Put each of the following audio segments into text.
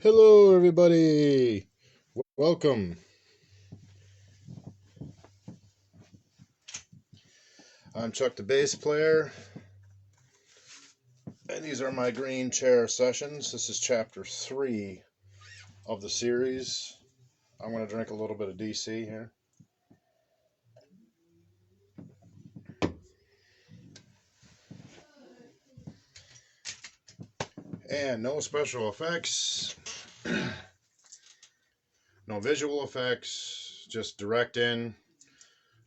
Hello, everybody. Welcome. I'm Chuck, the bass player, and these are my green chair sessions. This is chapter 3 of the series. I'm going to drink a little bit of DC here. And no special effects, no visual effects, just direct in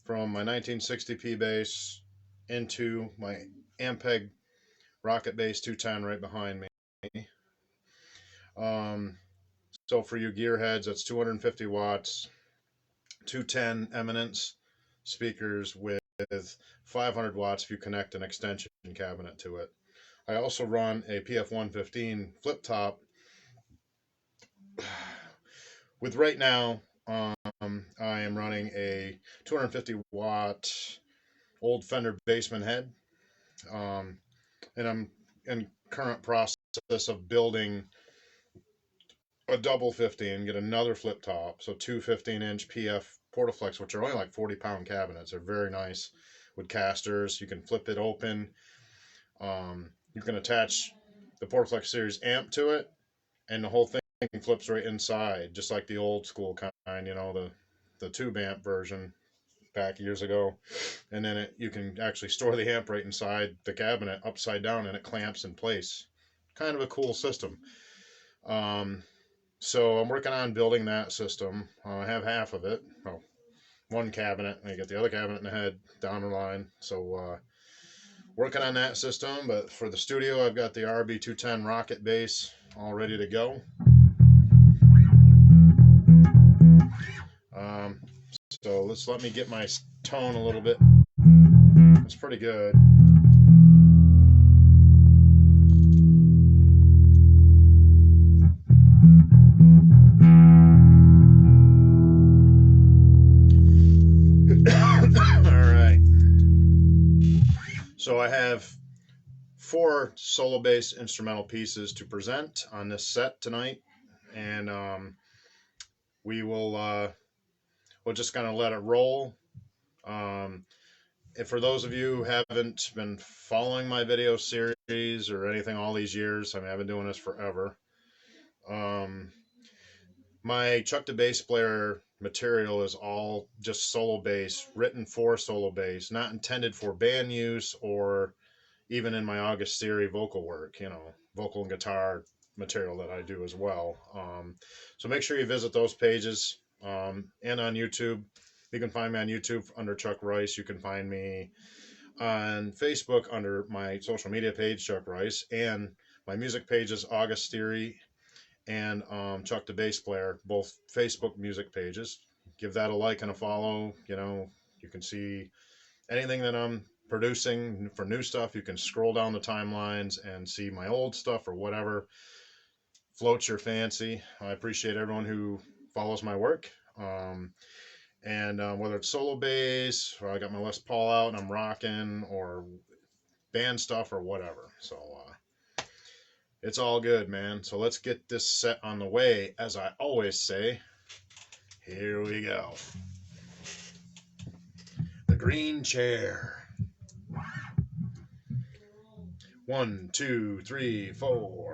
from my 1960p bass into my Ampeg Rocket Bass 210 right behind me. So for you gearheads, that's 250 watts, 210 Eminence speakers with 500 watts if you connect an extension cabinet to it. I also run a PF115 flip top with right now I am running a 250 watt old Fender Bassman head, and I'm in current process of building a double 15, get another flip top, so two 15-inch PF Portaflex, which are only like 40-pound cabinets. They're very nice with casters. You can flip it open. You can attach the Portaflex series amp to it, and the whole thing flips right inside, just like the old school kind, you know, the tube amp version back years ago. And then you can actually store the amp right inside the cabinet upside down, and it clamps in place. Kind of a cool system. So I'm working on building that system. I have half of it. Oh, one cabinet. I get the other cabinet in the head down the line. So working on that system. But for the studio, I've got the RB210 Rocket Bass all ready to go. So let me get my tone a little bit. It's pretty good. So I have 4 solo bass instrumental pieces to present on this set tonight, and we're just gonna let it roll. And for those of you who haven't been following my video series or anything all these years, I mean, I've been doing this forever. My Chuck the Bass Player material is all just solo bass, written for solo bass, not intended for band use or even in my August Theory vocal work, you know, vocal and guitar material that I do as well. So make sure you visit those pages, and on YouTube. You can find me on YouTube under Chuck Rice. You can find me on Facebook under my social media page, Chuck Rice, and my music pages, August Theory and Chuck the Bass Player, both Facebook music pages. Give that a like and a follow. You know, you can see anything that I'm producing for new stuff. You can scroll down the timelines and see my old stuff or whatever floats your fancy. I appreciate everyone who follows my work. And whether it's solo bass, or I got my Les Paul out and I'm rocking, or band stuff or whatever. So it's all good, man. So let's get this set on the way. As I always say, here we go. The green chair. 1, 2, 3, 4.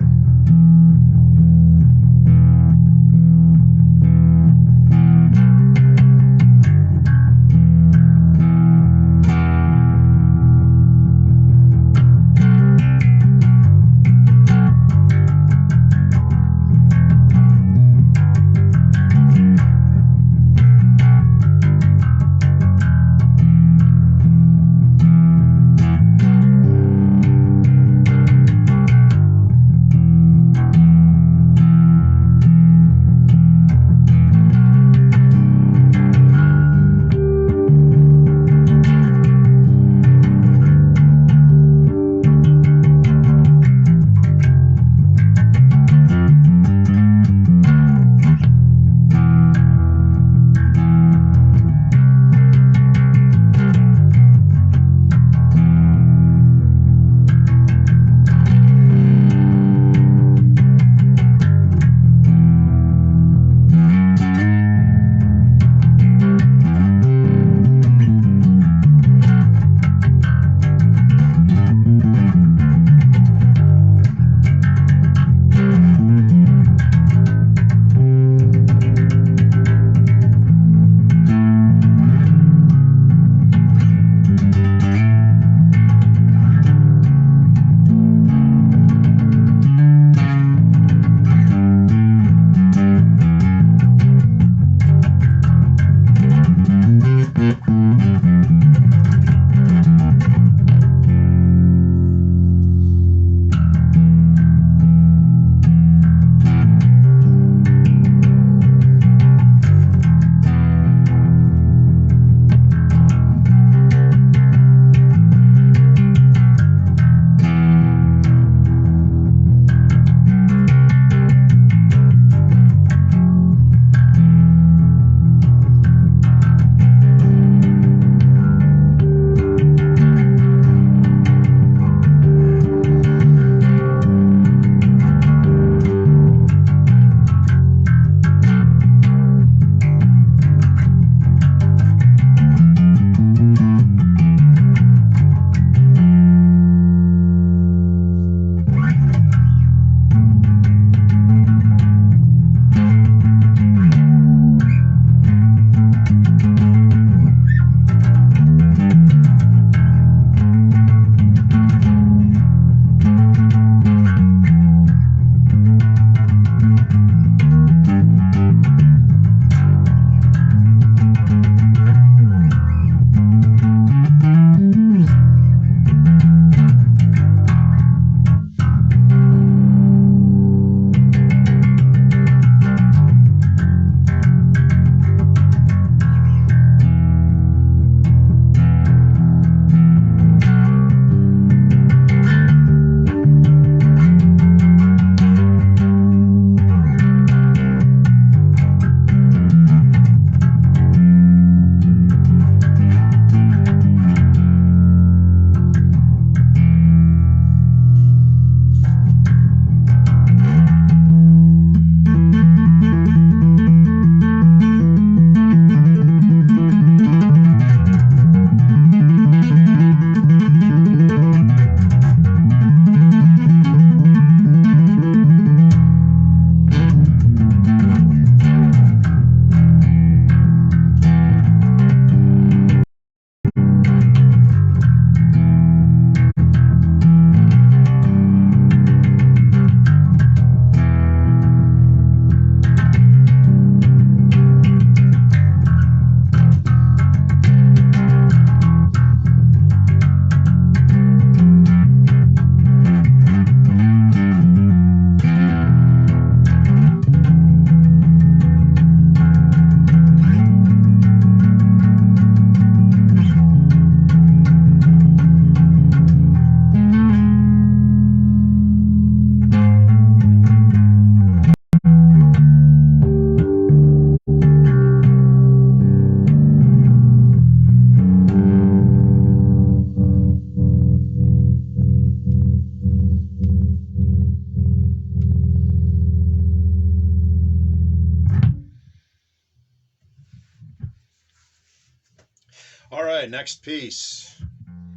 All right, next piece.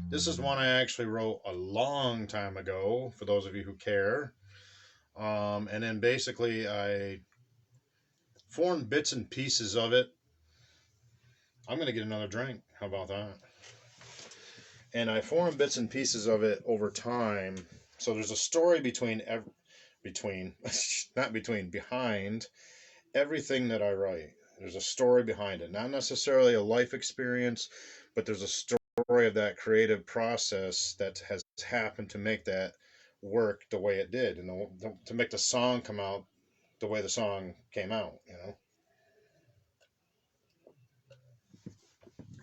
This is one I actually wrote a long time ago, for those of you who care. And then basically I formed bits and pieces of it. I'm going to get another drink. How about that? And I formed bits and pieces of it over time. So there's a story behind everything that I write. There's a story behind it. Not necessarily a life experience, but there's a story of that creative process that has happened to make that work the way it did, and to make the song come out the way the song came out, you know?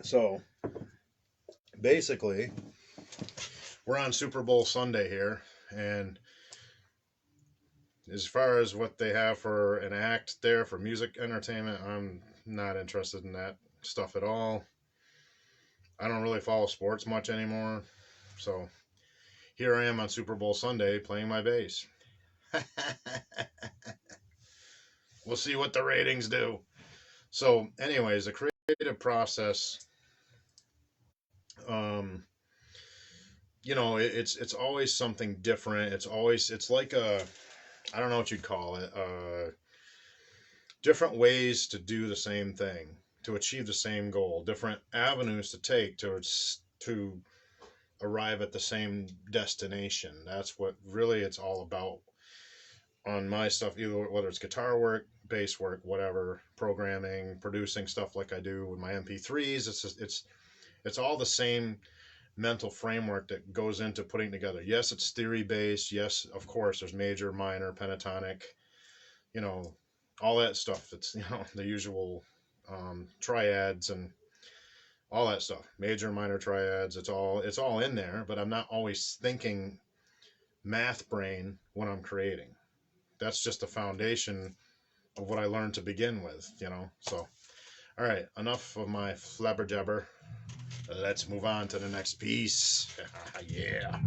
So basically, we're on Super Bowl Sunday here, and as far as what they have for an act there for music entertainment, I'm not interested in that stuff at all. I don't really follow sports much anymore. So here I am on Super Bowl Sunday playing my bass. We'll see what the ratings do. So anyways, the creative process, it's always something different. It's like I don't know what you'd call it, different ways to do the same thing, to achieve the same goal, different avenues to take to arrive at the same destination. That's what really it's all about on my stuff, either whether it's guitar work, bass work, whatever, programming, producing stuff like I do with my MP3s. It's all the same mental framework that goes into putting together. Yes, it's theory based. Yes, of course, there's major, minor, pentatonic, all that stuff. It's the usual triads and all that stuff. Major, minor triads. It's all in there. But I'm not always thinking math brain when I'm creating. That's just the foundation of what I learned to begin with. So, all right, enough of my flabber jabber. Let's move on to the next piece. Yeah.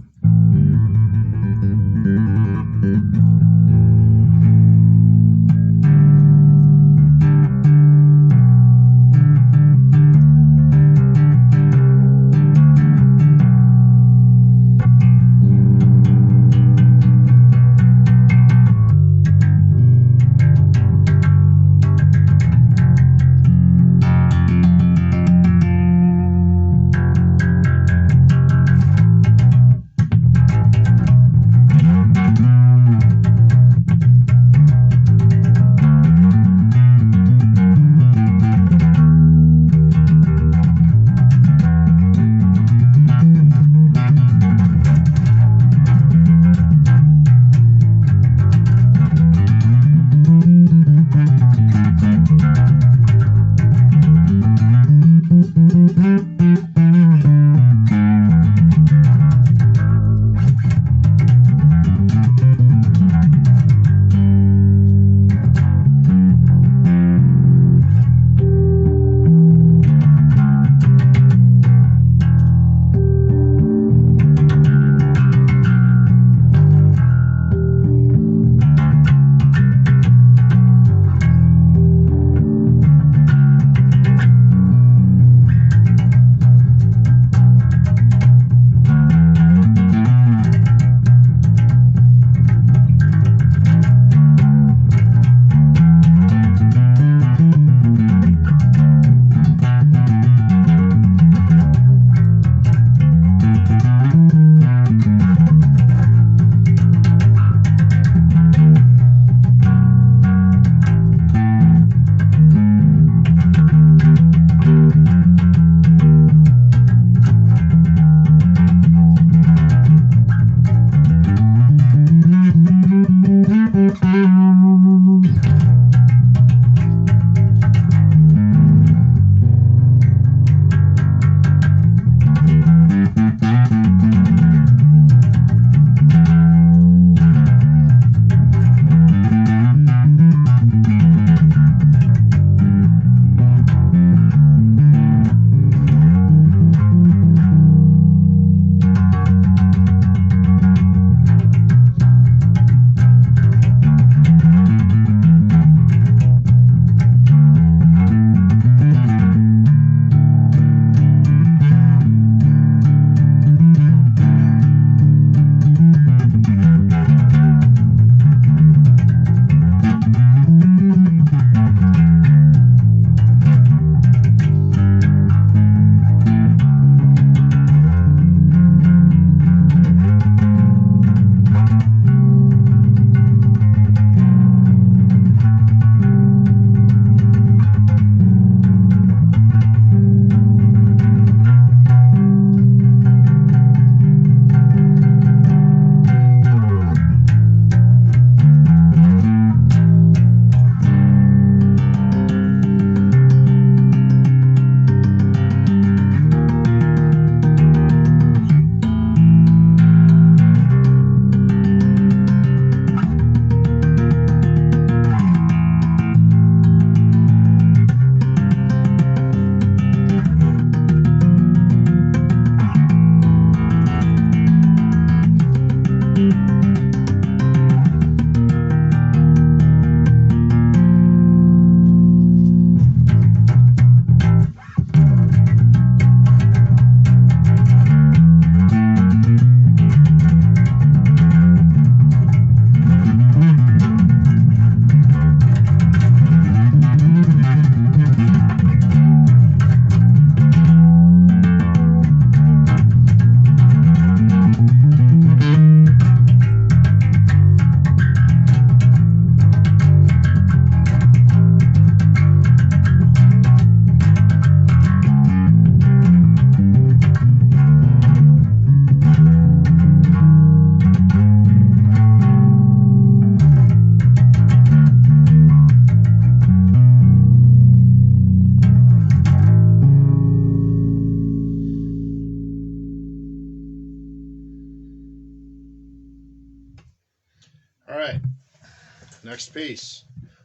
Next piece.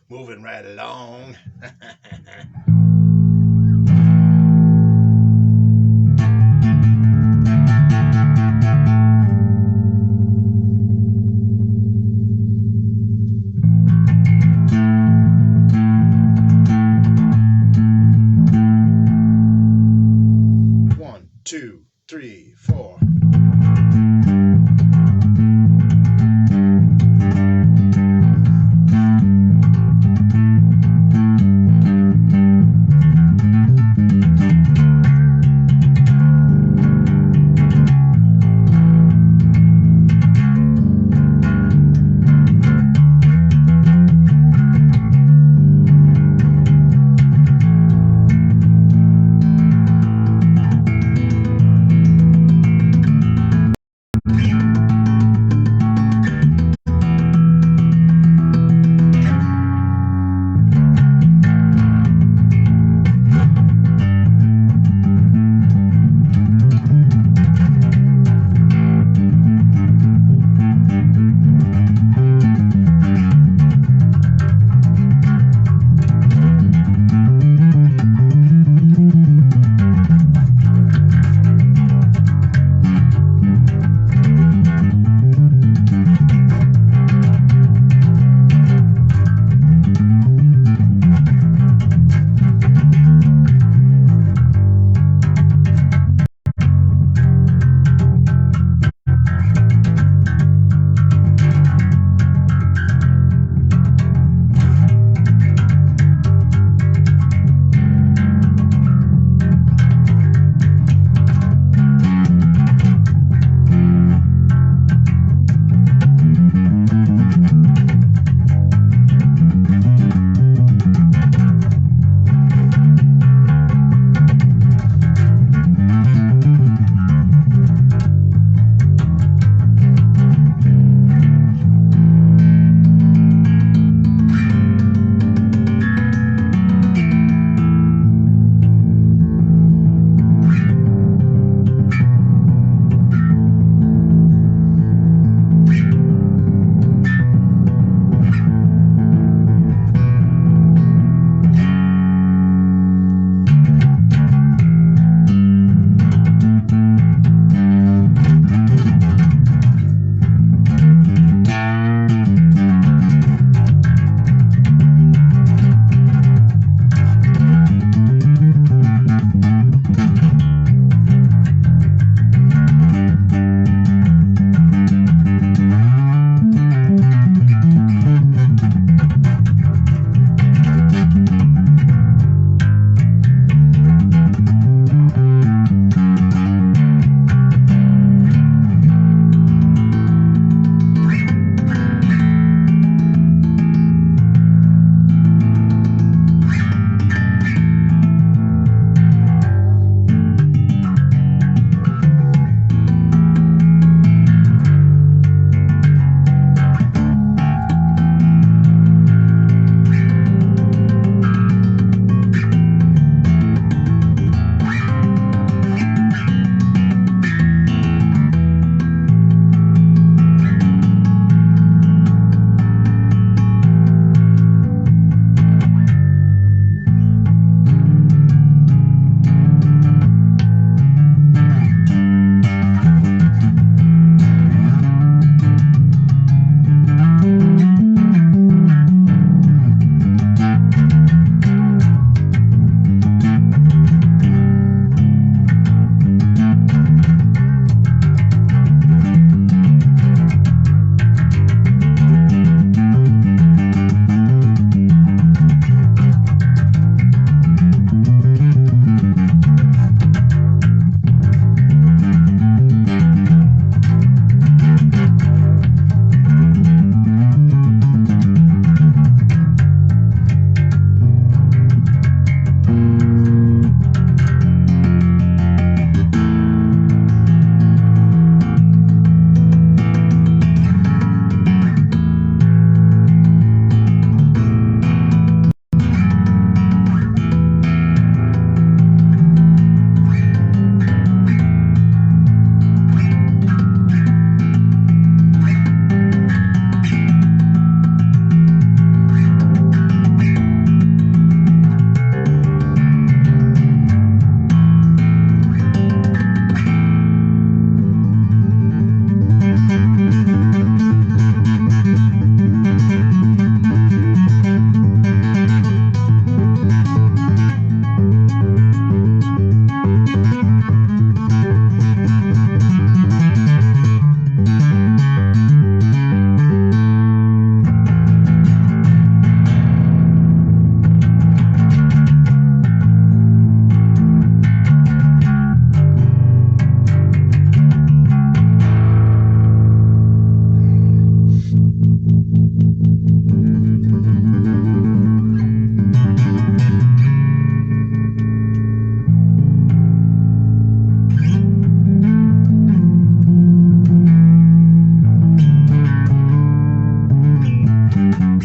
Moving right along. One, two, three, four.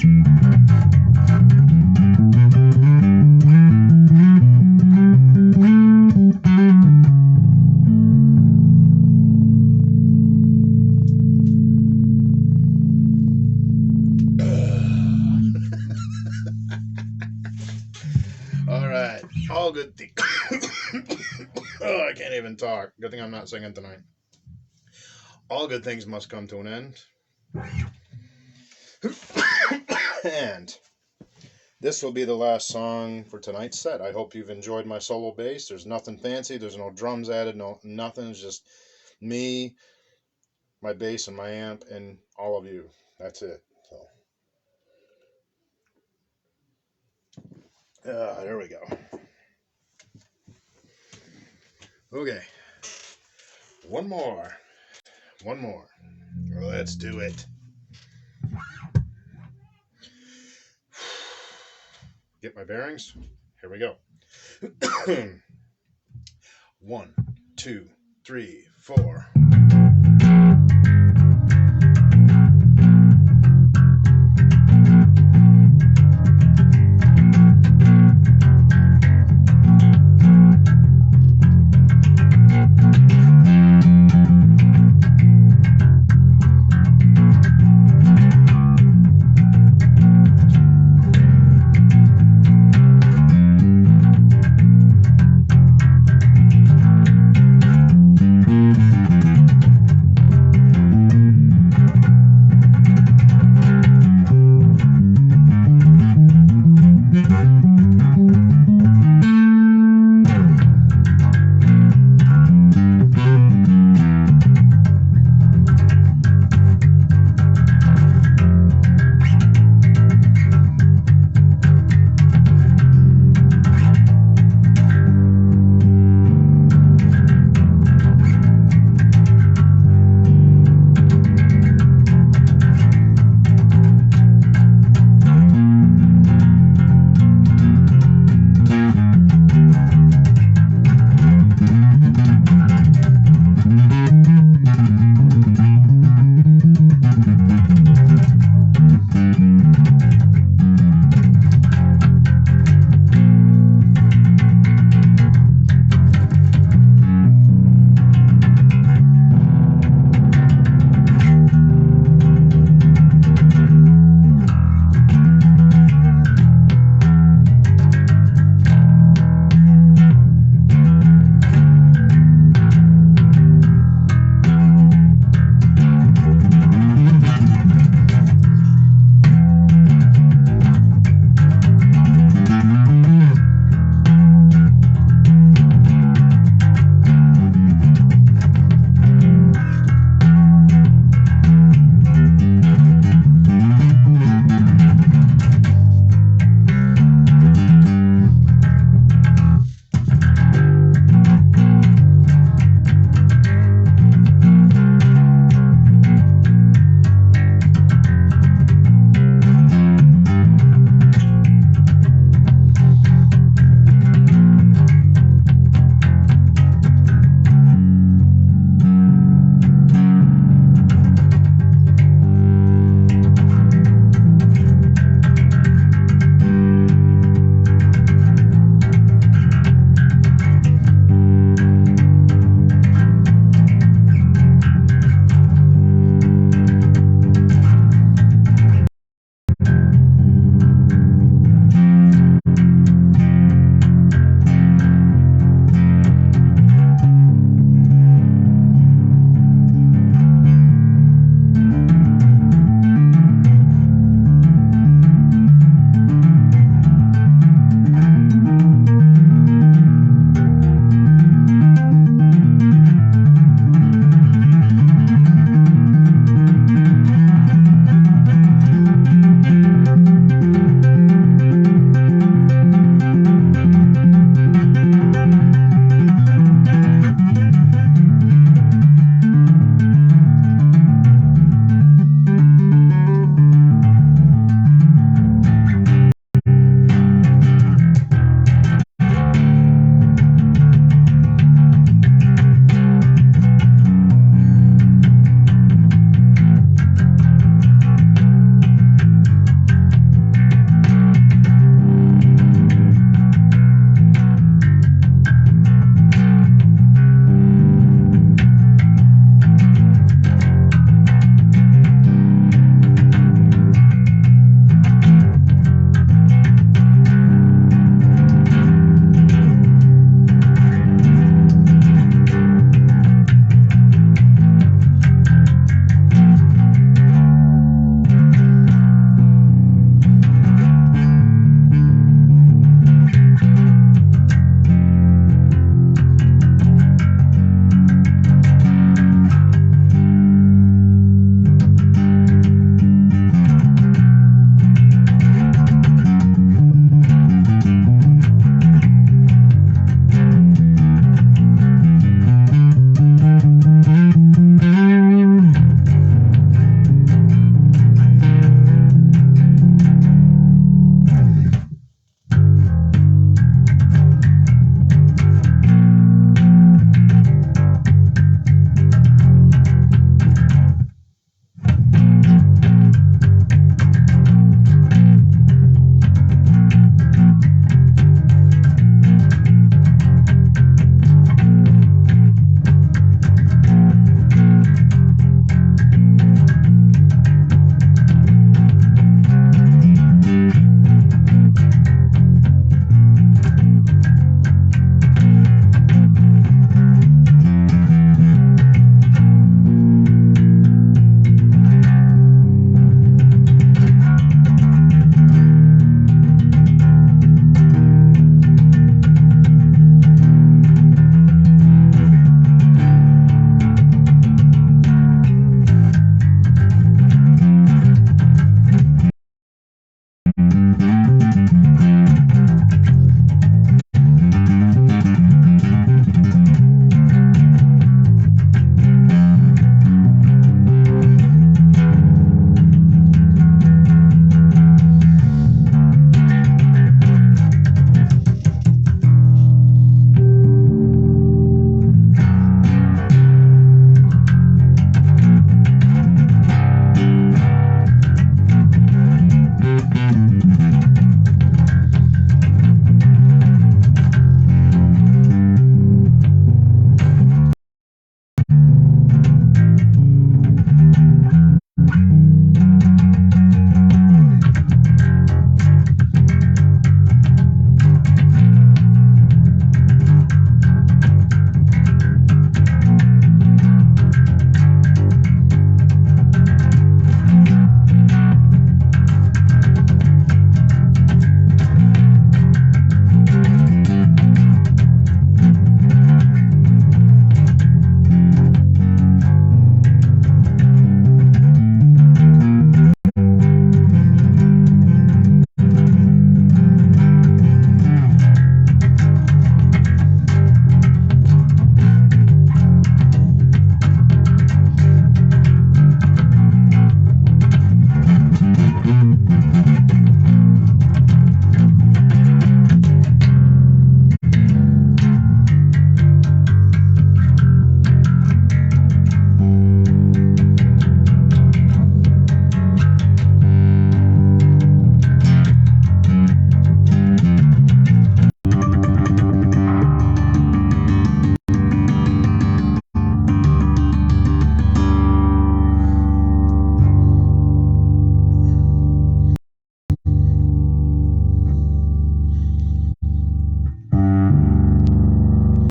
All right, all good things. Oh, I can't even talk. Good thing I'm not singing tonight. All good things must come to an end. And this will be the last song for tonight's set. I hope you've enjoyed my solo bass. There's nothing fancy. There's no drums added. No nothing. It's just me, my bass, and my amp, and all of you. That's it. So, there we go. Okay. One more. Let's do it. Get my bearings. Here we go. 1, 2, 3, 4.